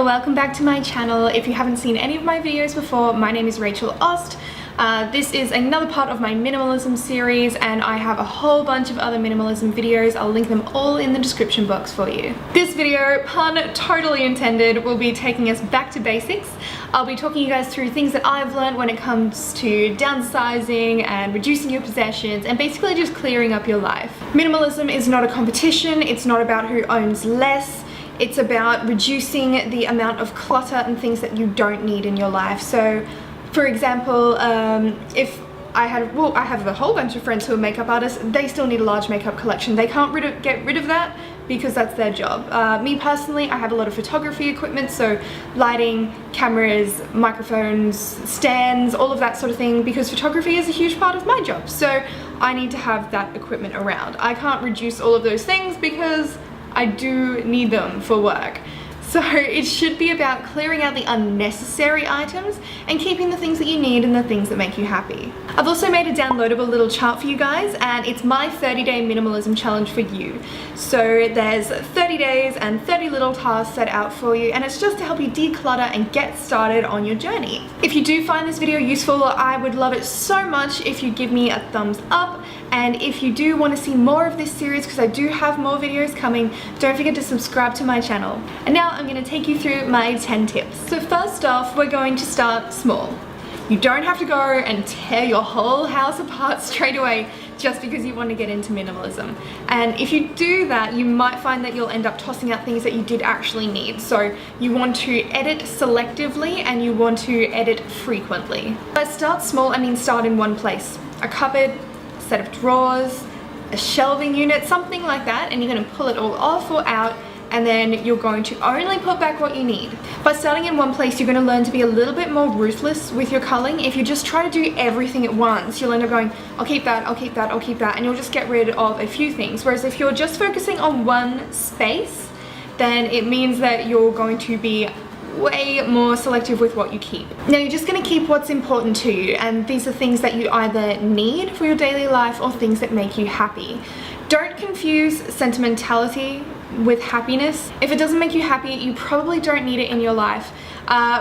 Hello, welcome back to my channel. If you haven't seen any of my videos before, my name is Rachel Aust. This is another part of my minimalism series, and I have a whole bunch of other minimalism videos. I'll link them all in the description box for you. This video, pun totally intended, will be taking us back to basics. I'll be talking you guys through things that I've learned when it comes to downsizing and reducing your possessions and basically just clearing up your life. Minimalism is not a competition. It's not about who owns less. It's about reducing the amount of clutter and things that you don't need in your life. So, for example, if I have a whole bunch of friends who are makeup artists, they still need a large makeup collection. They can't get rid of that because that's their job. Me personally, I have a lot of photography equipment, so lighting, cameras, microphones, stands, all of that sort of thing, because photography is a huge part of my job. So I need to have that equipment around. I can't reduce all of those things because I do need them for work. So it should be about clearing out the unnecessary items and keeping the things that you need and the things that make you happy. I've also made a downloadable little chart for you guys, and it's my 30-day minimalism challenge for you. So there's 30 days and 30 little tasks set out for you, and it's just to help you declutter and get started on your journey. If you do find this video useful, I would love it so much if you give me a thumbs up. And if you do want to see more of this series, because I do have more videos coming, don't forget to subscribe to my channel. And now I'm going to take you through my 10 tips. So first off, we're going to start small. You don't have to go and tear your whole house apart straight away just because you want to get into minimalism. And if you do that, you might find that you'll end up tossing out things that you did actually need. So you want to edit selectively and you want to edit frequently. By start small, I mean start in one place. A cupboard, set of drawers, a shelving unit, something like that, and you're going to pull it all off or out, and then you're going to only put back what you need. By starting in one place, you're going to learn to be a little bit more ruthless with your culling. If you just try to do everything at once, you'll end up going, I'll keep that, I'll keep that, I'll keep that, and you'll just get rid of a few things. Whereas if you're just focusing on one space, then it means that you're going to be way more selective with what you keep. Now you're just going to keep what's important to you, and these are things that you either need for your daily life or things that make you happy. Don't confuse sentimentality with happiness. If it doesn't make you happy, you probably don't need it in your life.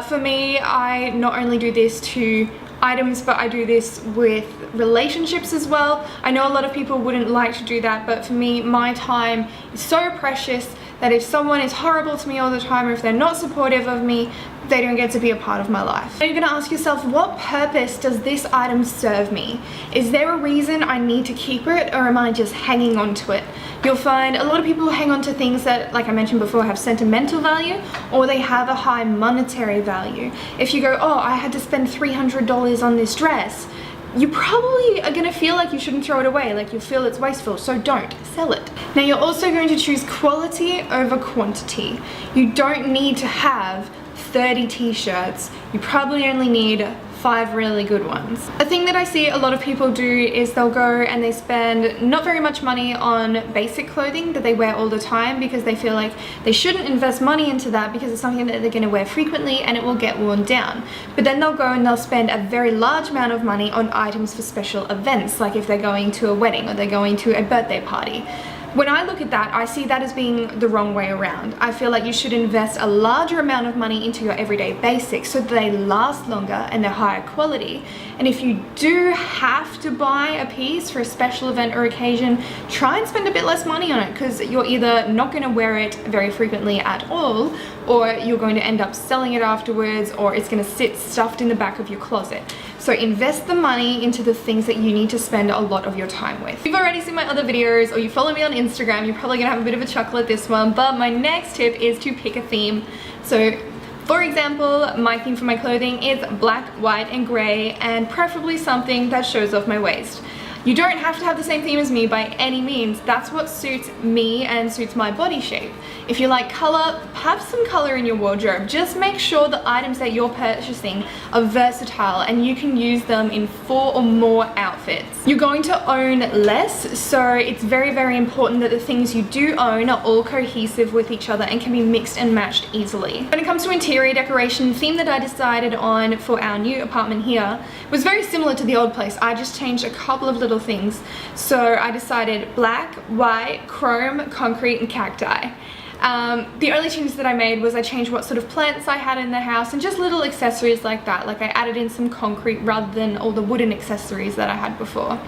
For me, I not only do this to items, but I do this with relationships as well. I know a lot of people wouldn't like to do that, but for me, my time is so precious that if someone is horrible to me all the time, or if they're not supportive of me, they don't get to be a part of my life. So you're gonna ask yourself, what purpose does this item serve me? Is there a reason I need to keep it, or am I just hanging on to it? You'll find a lot of people hang on to things that, like I mentioned before, have sentimental value, or they have a high monetary value. If you go, oh, I had to spend $300 on this dress, you probably are going to feel like you shouldn't throw it away, like you feel it's wasteful, so don't sell it. Now you're also going to choose quality over quantity. You don't need to have 30 t-shirts, you probably only need 5 really good ones. A thing that I see a lot of people do is they'll go and they spend not very much money on basic clothing that they wear all the time because they feel like they shouldn't invest money into that because it's something that they're going to wear frequently and it will get worn down. But then they'll go and they'll spend a very large amount of money on items for special events, like if they're going to a wedding or they're going to a birthday party. When I look at that, I see that as being the wrong way around. I feel like you should invest a larger amount of money into your everyday basics so that they last longer and they're higher quality. And if you do have to buy a piece for a special event or occasion, try and spend a bit less money on it, because you're either not going to wear it very frequently at all, or you're going to end up selling it afterwards, or it's going to sit stuffed in the back of your closet. So invest the money into the things that you need to spend a lot of your time with. If you've already seen my other videos or you follow me on Instagram, you're probably gonna have a bit of a chuckle at this one, but my next tip is to pick a theme. So for example, my theme for my clothing is black, white, and gray, and preferably something that shows off my waist. You don't have to have the same theme as me by any means. That's what suits me and suits my body shape. If you like color, have some color in your wardrobe. Just make sure the items that you're purchasing are versatile and you can use them in 4 or more outfits. You're going to own less, so it's very, very important that the things you do own are all cohesive with each other and can be mixed and matched easily. When it comes to interior decoration, the theme that I decided on for our new apartment here was very similar to the old place. I just changed a couple of little things. So I decided black, white, chrome, concrete, and cacti. The only changes that I made was I changed what sort of plants I had in the house and just little accessories like that. Like I added in some concrete rather than all the wooden accessories that I had before.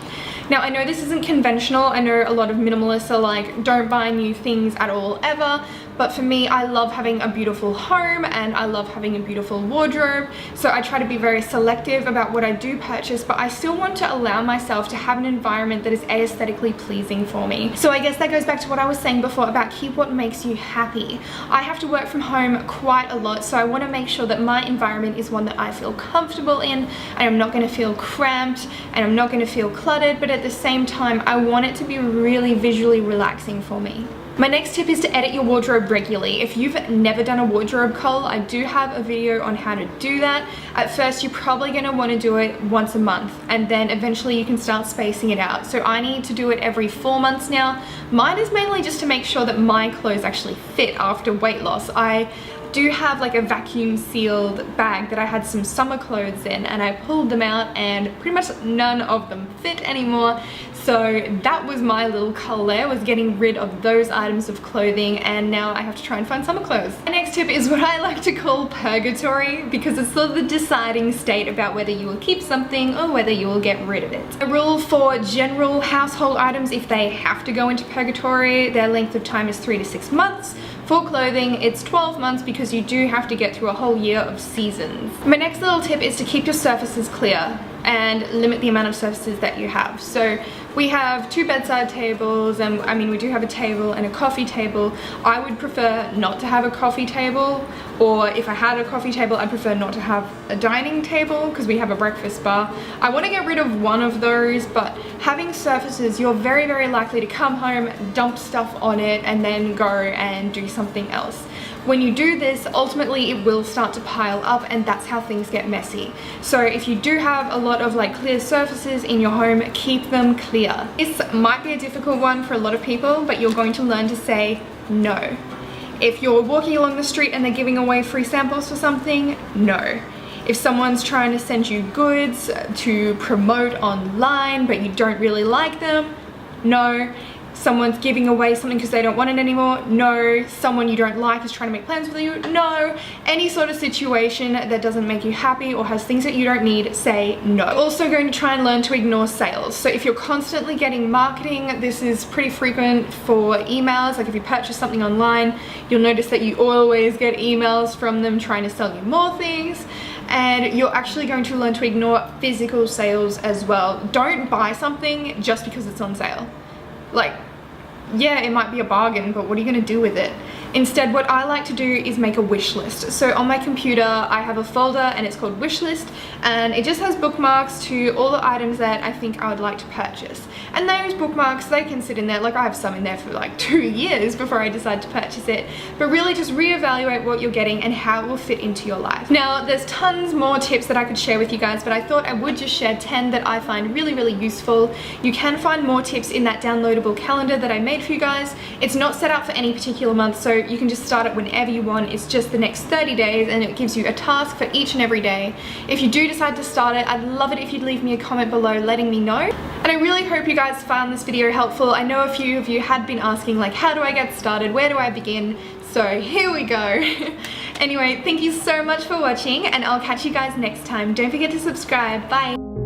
Now I know this isn't conventional. I know a lot of minimalists are like, don't buy new things at all ever. But for me, I love having a beautiful home and I love having a beautiful wardrobe. So I try to be very selective about what I do purchase, but I still want to allow myself to have an environment that is aesthetically pleasing for me. So I guess that goes back to what I was saying before about keep what makes you happy. I have to work from home quite a lot, so I want to make sure that my environment is one that I feel comfortable in, and I'm not going to feel cramped and I'm not going to feel cluttered, but at the same time, I want it to be really visually relaxing for me. My next tip is to edit your wardrobe regularly. If you've never done a wardrobe cull, I do have a video on how to do that. At first, you're probably going to want to do it once a month, and then eventually you can start spacing it out. So I need to do it every 4 months now. Mine is mainly just to make sure that my clothes actually fit after weight loss. I do have like a vacuum sealed bag that I had some summer clothes in, and I pulled them out and pretty much none of them fit anymore. So that was my little cull there, was getting rid of those items of clothing, and now I have to try and find summer clothes. My next tip is what I like to call purgatory, because it's sort of the deciding state about whether you will keep something or whether you will get rid of it. A rule for general household items, if they have to go into purgatory, their length of time is 3 to 6 months. For clothing, it's 12 months because you do have to get through a whole year of seasons. My next little tip is to keep your surfaces clear and limit the amount of surfaces that you have. So we have 2 bedside tables, and I mean we do have a table and a coffee table. I would prefer not to have a coffee table, or if I had a coffee table, I'd prefer not to have a dining table because we have a breakfast bar. I want to get rid of one of those, but having surfaces, you're very, very likely to come home, dump stuff on it, and then go and do something else. When you do this, ultimately it will start to pile up, and that's how things get messy. So if you do have a lot of like clear surfaces in your home, keep them clear. This might be a difficult one for a lot of people, but you're going to learn to say no. If you're walking along the street and they're giving away free samples for something, no. If someone's trying to send you goods to promote online but you don't really like them, no. Someone's giving away something because they don't want it anymore, no. Someone you don't like is trying to make plans with you, no. Any sort of situation that doesn't make you happy or has things that you don't need, say no. Also going to try and learn to ignore sales. So if you're constantly getting marketing, this is pretty frequent for emails. Like if you purchase something online, you'll notice that you always get emails from them trying to sell you more things. And you're actually going to learn to ignore physical sales as well. Don't buy something just because it's on sale. Like, yeah, it might be a bargain, but what are you going to do with it? Instead, what I like to do is make a wish list. So on my computer, I have a folder and it's called wish list, and it just has bookmarks to all the items that I think I would like to purchase. And those bookmarks, they can sit in there, like I have some in there for like 2 years before I decide to purchase it, but really just reevaluate what you're getting and how it will fit into your life. Now, there's tons more tips that I could share with you guys, but I thought I would just share 10 that I find really, really useful. You can find more tips in that downloadable calendar that I made for you guys. It's not set out for any particular month, so you can just start it whenever you want. It's just the next 30 days, and it gives you a task for each and every day. If you do decide to start it, I'd love it if you'd leave me a comment below letting me know. And I really hope you guys found this video helpful. I know a few of you had been asking like, how do I get started? Where do I begin? So here we go. Anyway, thank you so much for watching, and I'll catch you guys next time. Don't forget to subscribe. Bye.